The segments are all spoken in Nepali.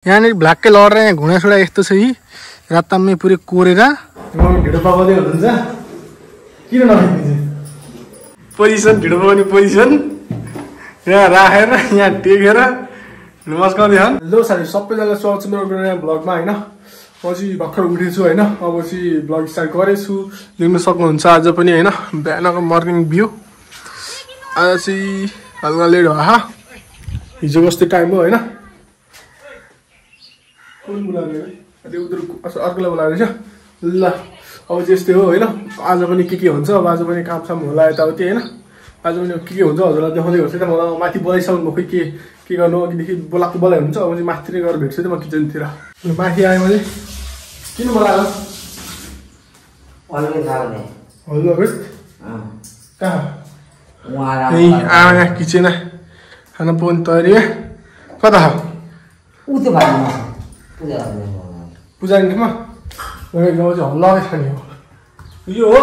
यहाँनिर भ्लाक्कै लडेर यहाँ घुँडासुडा यस्तो छ यी रातामै पुरै कोरेर ढिँडो पकाउँदै हुनुहुन्छ किन नखाइदिन्छ पोजिसन ढिँडो पकाउने पोजिसन यहाँ राखेर यहाँ टेकेर मस्काउँदै छन्। हेलो साथी सबैजनालाई स्वागत छ मेरो नयाँ भ्लगमा होइन। म चाहिँ भर्खर उठेछु होइन, अब चाहिँ भ्लग स्टार्ट गरेछु देख्न सक्नुहुन्छ आज पनि होइन। बिहानको मर्निङ भ्यू आज चाहिँ हल्का लेट भयो, हिजो कस्तो टाइम हो होइन। अर्कोलाई बोलाएर रहेछ ल अब चाहिँ यस्तै हो होइन। आज पनि के हुन्छ, अब आज पनि कामसाम होला यताउति होइन। आज पनि के हुन्छ हजुरलाई देखाउँदै गर्छु त। मलाई माथि बोलाइसक्नु भयो के गर्नु, अघिदेखि बोलाइ हुन्छ। अब चाहिँ माथितिर गएर भेट्छु त म किचनतिर। माथि आएँ मैले किन बोलाएको कहाँ किचन खाना पकाउने तयारी कता पूजा ठाउँमा गाउँ चाहिँ हल्लाबै खाने हो यो हो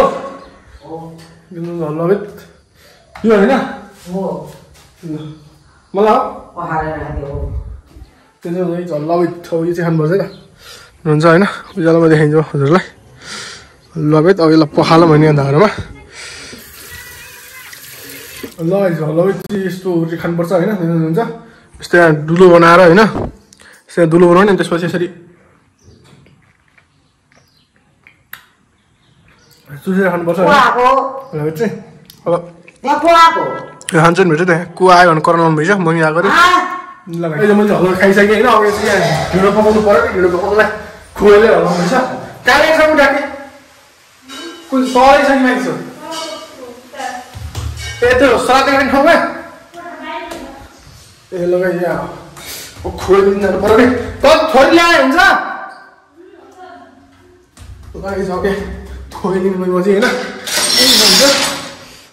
हल्लाबै यो होइन मलाई त्यसो हल्लाबै ठाउँ यो चाहिँ खानुपर्छ क्या हुन्छ होइन। उज्यालोमा देखाइदिन्छु हजुरलाई हल्लाबेत। अब यसलाई पखालौँ भने धारोमा हल्लाबेत चाहिँ यस्तोहरू चाहिँ खानुपर्छ होइन। हुन्छ यस्तो यहाँ दुलो बनाएर होइन, यस्तो दुलो बनाउने अनि त्यसपछि यसरी चुसेर खानुपर्छ चाहिँ अब यो खान्छ नि भेट्छ त्यहाँ को आयो भने कराउनु भइसक्यो मम्मी आएको अरे ल अहिले मैले हल्ला खाइसकेँ होइन। अब यहाँ ढिँडो पकाउनु पऱ्यो, ढिँडो पकाउनुलाई खुवाइले हल्लाउनु भइसक्यो। कहाँ छ उठाके कुन सरै छ कि मान्छे ए त्यो सराते खाने ठाउँमा ए लगाइ यहाँ खुवाइदिनु जानु पऱ्यो नि त छोरी ल्याए हुन्छ लगाइसकेँ खुवाइदिनु मैले चाहिँ होइन।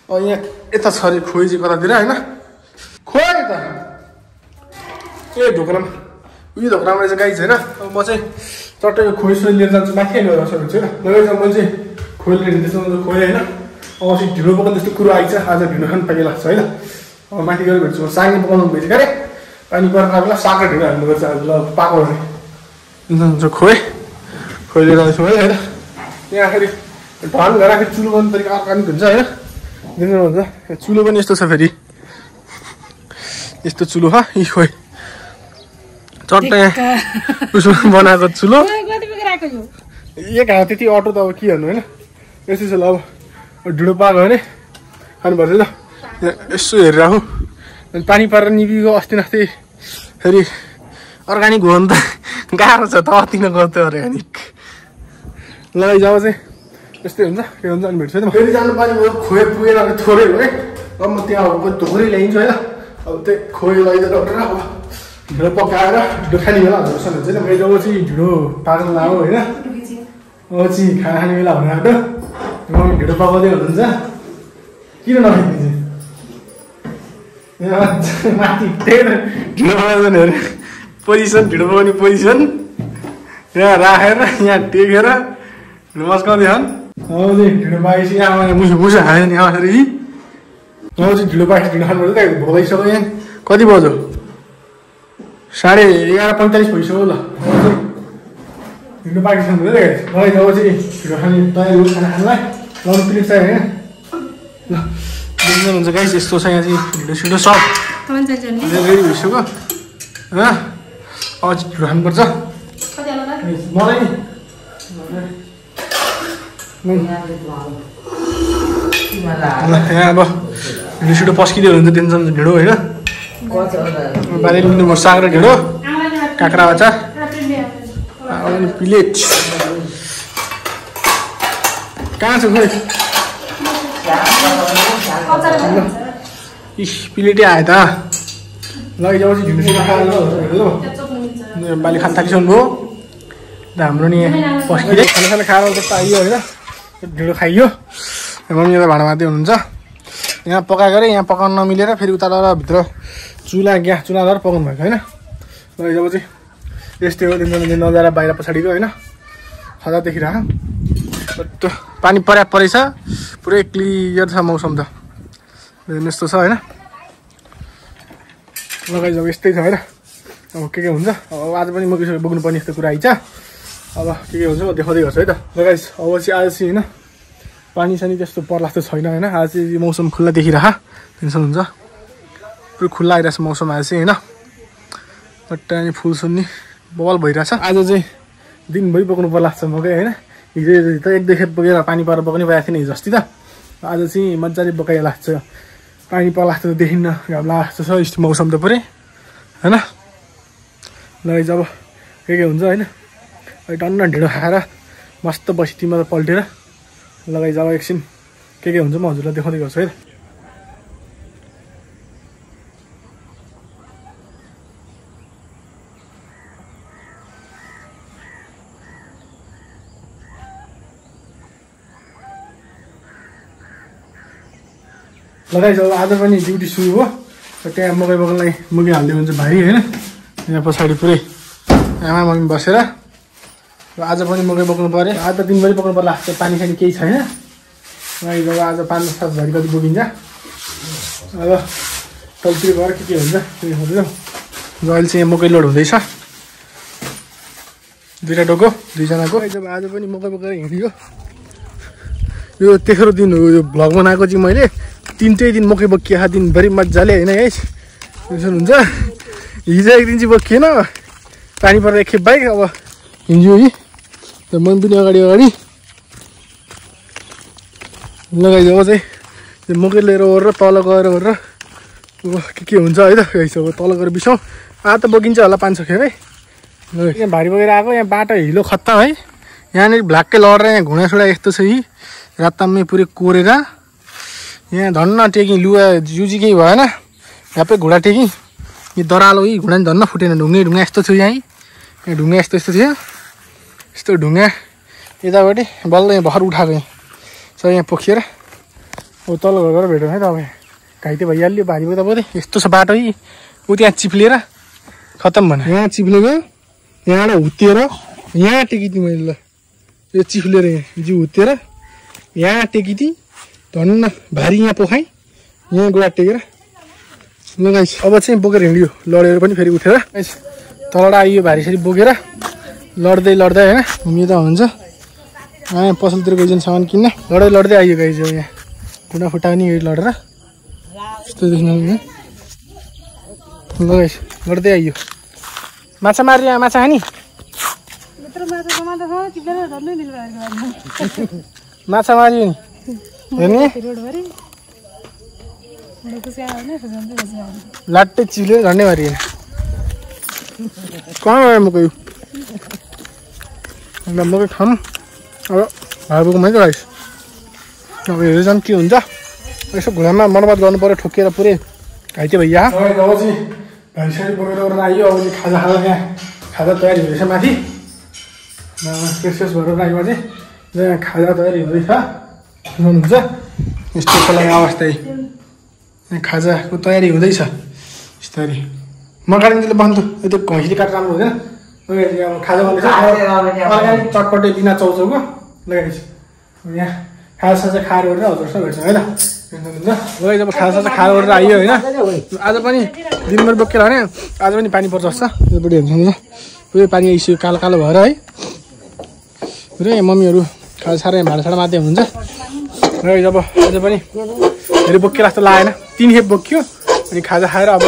अब यहाँ यता छ अरे खोइ चाहिँ कतातिर होइन, खोइ त ए ढोक्रामा उयो ढोक्रामा रहेछ गाई छैन। अब म चाहिँ चट्टै खोइ सोइ लिएर जान्छु माथि लिएर सक्छु होइन। लगेर मैले चाहिँ खोइ लिएर त्यस्तो खोइ होइन। अब चाहिँ ढिँडो पकाउनु त्यस्तो कुरो आइन्छ, आज ढिँडो खानु पाइला छ होइन। अब माथि गएर भेट्छु म साग पकाउनु भइसक्यो अरे पानी पर्खाला साग र ढिँडो हाल्नुपर्छ ल पाको हुन्छ खोइ लिएर आउँछु है होइन। यहाँ फेरि ढान गर्दाखेरि चुलो पनि तरिका अर्कानिक हुन्छ होइन। देख्नुहुन्छ चुलो पनि यस्तो छ, फेरि यस्तो चुलो छ यी खोइ चट्टा उसो बनाएको चुलो एक हात त्यति अटो त अब के गर्नु होइन। यस्तै छ ल अब ढिँडो पाएको भने खानुपर्छ ल। यसो हेरिराखु पानी परेर निभिको अस्ति नस्ति फेरि अर्ग्यानिक हो भने त गाह्रो छ त अति नगर्दै अर्ग्यानिक लगाइ जब चाहिँ यस्तै हुन्छ के हुन्छ अनि भेट्छु नि। फेरि जानु पानी भयो खोइ पुगेर थोरै हो है। अब म त्यहाँ थोरै ल्याइन्छु होइन। अब त्यही खोइ लैजाएर उठेर अब ढिँडो पकाएर ढिँडो खाने बेला हजुरसँग हुन्छ नि। मैले अब चाहिँ ढिँडो पाक्नु लाग्यो होइन। अब चाहिँ खाना खाने बेला हुने आएको ढिँडो पकाउँदै हुनुहुन्छ किन नखाइदिन्छ माथि ढिँडो पकाउँदैन अरे पोजिसन ढिँडो पकाउने पोजिसन यहाँ राखेर यहाँ टेकेर मस्काउँदै छन्। अब चाहिँ ढिँडो पाएपछि यहाँ मुसु मुसु हाल्यो नि आउँदाखेरि अब चाहिँ ढिँडो पाएपछि ढिँडो खानुपर्छ त भोगाइसक्यो। यहाँ कति बज्यो 11:45 भइसक्यो ल। ढिँडो पाएपछि खानुपर्छ मलाई अब चाहिँ ढिँडो खाने तयारी हो खाना खानलाई लाउनु प्लिज चाहियो होइन ल। देख्नुहुन्छ गाइस यस्तो छ यहाँ चाहिँ ढिँडो सिँडो सब रेडी भइसक्यो होइन। अब चाहिँ ढिँडो खानुपर्छ मलाई यहाँ अब ढिँडो सिँडो पस्किँदै हुन्छ टेन्सन ढिँडो होइन। बाहिर लिनु साग र ढिँडो काँक्रा अचार प्लेट कहाँ छ खोइ प्लेटै आयो त लैजाऊ चाहिँ ढिँडो सिँडो खाएर बाली खान थालिसक्नु भयो हाम्रो नि पस्किँदै खाना खाएर जस्तो आइयो होइन। ढिँडो खाइयो मम्मी त भाँडा मात्रै हुनुहुन्छ यहाँ पकाएको अरे यहाँ पकाउन नमिलेर फेरि उता भित्र ग्यास चुला लगाएर पकाउनु भएको होइन। लैजाऊ चाहिँ यस्तै हो दिन नजारा बाहिर पछाडिको होइन। खदा देखिरह त्यो पानी परेछ पुरै क्लियर छ मौसम त यस्तो छ होइन। लगाइजाऊ यस्तै छ होइन। अब के हुन्छ अब आज पनि मकै बोक्नुपर्ने यस्तो कुरा आइछ अब के हुन्छ म देखाउँदै गर्छु है त गाइस अब चाहिँ आज चाहिँ होइन पानी सानी त्यस्तो पर्ला जस्तो छैन होइन आज चाहिँ मौसम खुल्ला देखिरह टेन्सन हुन्छ पुरै खुल्ला आइरहेछ मौसम आज चाहिँ होइन पट्टा अनि फुल सुन्ने बल भइरहेछ आज चाहिँ दिनभरि बोक्नु पर्ला जस्तो मकै होइन हिजो त एकदेखि बोकेर पानी परेर बोक्नै पाएको थिएन हिजो अस्ति त आज चाहिँ मजाले बोकाइला लाग्छ पानी पर्ला जस्तो देखिन्न घाम लाग्छ छ मौसम त पुरै होइन ल अब के हुन्छ होइन टन्न ढिँडो खाएर मस्त बस्तीमा त पल्टेर लगाइ जब एकछिन के हुन्छ म हजुरलाई देखाउँदै गर्छु है लगाइ जब आज पनि ड्युटी सुरु हो त्यहाँ मकै बोक्नलाई मुगी हाल्दै हुन्छ भाइ होइन यहाँ पछाडि पुरै आमा मम्मी बसेर आज पनि मकै बोक्नु पऱ्यो आज त दिनभरि बोक्नु पर्ला पानी सानी केही छैन जब आज 5-7 झरी कति बोकिन्छ अब तलतिर गएर के हुन्छ त्यो सोध्नु अहिले चाहिँ मकै लोड हुँदैछ 2टा टोको 2जनाको जब आज पनि मकै बोकेर हिँड्यो यो तेस्रो दिन हो यो भ्लग बनाएको चाहिँ मैले 3 दिन मकै बोकिएको दिनभरि मजाले होइन है त्यसो हुन्छ हिजो एक दिन चाहिँ बोकिएन पानी पर्दा एकखेप बाइक अब हिँड्यो है मन पनि अगाडि लगाइदिएको चाहिँ मकै लिएर ओरेर तल गएर ओरेर के हुन्छ है त अब तल गएर बिसाउँ आज त बोकिन्छ होला 5-6 खेप है यहाँ भारी बोकेर आएको यहाँ बाटो हिलो खत्तम है यहाँनिर भ्लाक्कै लडेर यहाँ घुँडासुडा यस्तो छ यी रातमै पुरै कोरेर यहाँ धन्न टेकी लुगा जुजी केही भएन झ्यापै घुँडा टेकी यो दरालो यी घुँडा नि धन्न फुटेन ढुङ्गा यस्तो थियो यहाँ ढुङ्गा यस्तो थियो यस्तो ढुङ्गा यतापट्टि बल्ल यहाँ भर उठाएको यहाँ छ यहाँ पोखिएर अब तल गएर भेटौँ है त अब घाइते भइहाल्यो भारी बोक्दा बोक्दै यस्तो छ बाटो यी ऊ त्यहाँ चिप्लिएर खत्तम भने यहाँ चिप्लेको यहाँबाट हुत्तिएर यहाँ टेकिदिएँ मैले ल यो चिप्लेर यहाँ जिउ हुत्तिएर यहाँ टेकिदिएँ धन्न भारी यहाँ पोखाएँ यहाँ गोडा टेकेर लगाइस अब चाहिँ बोकेर हिँड्यो लडेर पनि फेरि उठेर तलबाट आइयो भारी सारी बोकेर लड्दै होइन घुमियो त हुन्छ यहाँ पसलतिर गइजन सामान किन्न लड्दै आइयो गाइज यहाँ खुट्टा फुटाउने लडेर यस्तो देख्नु लगाइस लड्दै आइयो माछा मार्यो माछा खाने माछा मार्यो नि हेर्ने लाट्टै चिप्लेर झन्डै मारियो कहाँ गयो मकै मकै खाऊँ अब भाइबोको मै गाइस अब हेरेर जाऊँ के हुन्छ यसो घुँडामा मर्मत गर्नु पऱ्यो ठोकिएर पुरै घाइते भइया अब चाहिँ भाइसारी बोकेर आइयो अब खाजा यहाँ खाजा तयारी हुँदैछ माथि फ्रेस भएर आइयो चाहिँ यहाँ खाजा तयारी हुँदैछ हुन्छ यस्तो लागि अवस्था यहाँ खाजाको तयारी हुँदैछ बिस्तारै मकाइदिँदै बन्द त्यो घैँसीले काट राम्रो हुँदैन अब खाजा बन्दैछ अर्ग्यानिक चटपटे बिना चौचौको लगाइदिन्छ यहाँ खाजासाजा खाएर गरेर हजुरसँग भेट्छौँ है त लगाइ जब खाजासाजा खाएर गरेर आइयो होइन आज पनि दिनभरि बोकेर भने आज पनि पानी पर्छ जस्तो त्योपट्टि हेर्नु पुरै पानी आइसक्यो कालो कालो भएर है पुरै मम्मीहरू खाजा साह्रै भाँडासाडा मात्रै हुन्छ र जब आज पनि धेरै बोकिएर जस्तो लागेन 3 खेप बोक्यो अनि खाजा खाएर अब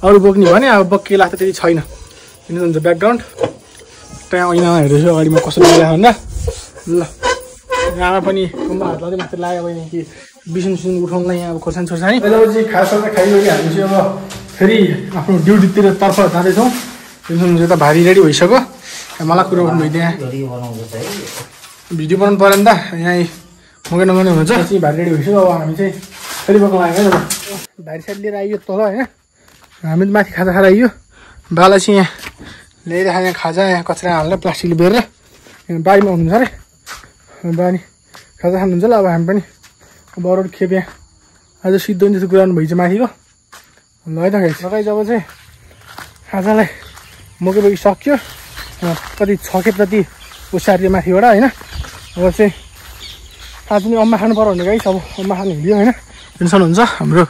अरू बोक्ने भने अब बोकिएर जस्तो त्यति छैन किन हुन्छ ब्याकग्राउन्ड त्यहाँ ऐनामा हेर्दैछु अगाडि म कसरी लगाएको भन्दा ल आमा पनि कुम्बा हात लाँदै मात्र लाग्यो अब कि बिसुन उठाउनलाई यहाँ अब खोर्सानी छोर्सानी जब चाहिँ खाजासाजा खाइसक्यो हामी चाहिँ अब फेरि आफ्नो ड्युटीतिर तर्फ जाँदैछौँ हुन्छ त भारी रेडी भइसक्यो मलाई कुरो गर्नु भयो त्यहाँ भिडियो बनाउनु पऱ्यो नि त यहाँ मकै नगर्ने हुन्छ चाहिँ भारी रेडी भइसक्यो अब हामी चाहिँ फेरि बोक्न लाग्यो होइन भारी साइड लिएर आइयो तल होइन हामी त माथि खाजा खाएर आइयो बाला चाहिँ यहाँ ल्याइरहेको यहाँ खाजा यहाँ कचरा हालेर प्लास्टिकले बेरेर यहाँ बारीमा हुनुहुन्छ अरे बानी खाजा खानुहुन्छ ल अब हामी पनि अब अरू खेप यहाँ आज सिद्धो जस्तो कुरा भइन्छ माथिको ल है त लगाइ जब चाहिँ खाजालाई मकै बोकी सक्यो कति 6 खेप जति उसारियो माथिबाट होइन अब चाहिँ आज पनि अम्मा खानु पर्यो भने गाइस अब अम्मा खानु हिँड्यो होइन टेन्सन हुन्छ हाम्रो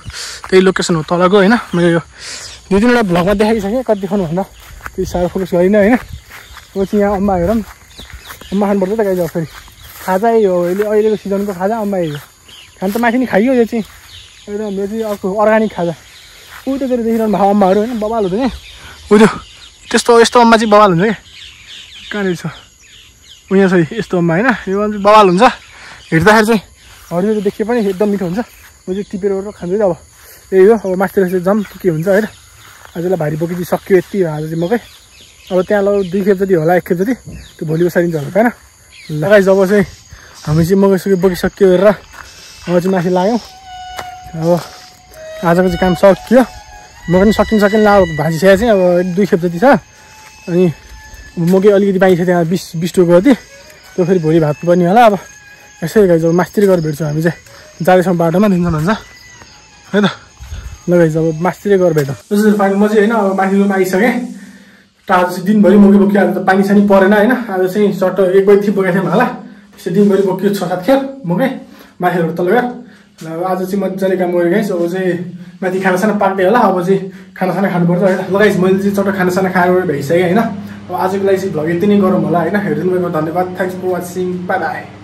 त्यही लोकेसन हो तलको होइन मैले यो 2-3वटा भ्लगमा देखाइसकेँ कति देखाउनु भन्दा त्यति साह्रो फोकस गरिनँ होइन। अब चाहिँ यहाँ अम्बा हेरौँ, अम्बा खानुपर्छ त गाइज। अब फेरि खाजा यही हो, अहिलेको सिजनको खाजा अम्बा यही हो। खान त माथि नि खाइयो, यो चाहिँ एकदम यो चाहिँ अर्को अर्ग्यानिक खाजा। ऊ त्योतिर देखिरहनु भएको अम्बाहरू होइन, बबाल हुँदैन ऊ त्यो त्यस्तो यस्तो अम्बा चाहिँ बबाल हुन्छ क्या। कहाँनिर छ उयो छ यस्तो अम्बा होइन, यो चाहिँ बबाल हुन्छ। हेर्दाखेरि चाहिँ हरियो देखिए पनि एकदम मिठो हुन्छ। म चाहिँ टिपेर खाँदै अब यही हो। अब मास्तिर चाहिँ जम के हुन्छ होइन। आजलाई भारी बोकी चाहिँ सक्यो यति आज चाहिँ मकै। अब त्यहाँ ल 2 खेप जति होला, 1 खेप जति त्यो भोलि बसारिन्छ होला होइन। लगाइ जब चाहिँ हामी चाहिँ मकै सबै बोकिसक्यो हेरेर अब चाहिँ माथि लाग्यौँ। अब आजको चाहिँ काम सकियो, म पनि सकिन ला भाजिसकेको चाहिँ अब 1-2 खेप जति छ। अनि मकै अलिकति बाँकी छ त्यहाँ 20 टोको जति, त्यो फेरि भोलि भात पनि होला। अब यसै गाइज अब मास्तिर गएर भेट्छौँ हामी चाहिँ, जाँदैछौँ बाटोमा 3 जना हुन्छ है त। लगाइज अब मास्तिर गएर भेटौँ। त्यसरी फाइनल म चाहिँ होइन अब माथि रुम आइसकेँ। आज चाहिँ दिनभरि मकै बोकियो, आज त पानी सानी परेन होइन। आज चाहिँ चट्ट 1 बजी बोकेको थियौँ होला, त्यसै दिनभरि बोकियो 6-7 खेप मकै माथिबाट तल गएर। अब आज चाहिँ मजाले काम गरेँ गाइस। अब चाहिँ माथि खानासाना पाक्दै होला, अब चाहिँ खानासाना खानुपर्छ होइन। लगाइस मैले चाहिँ चट्ट खानासाना खाएर भइसकेँ होइन। अब आजको लागि चाहिँ भ्लग यति नै गरौँ होला होइन। हेरिदिनु भएको धन्यवाद। Thanks for watching, bye by.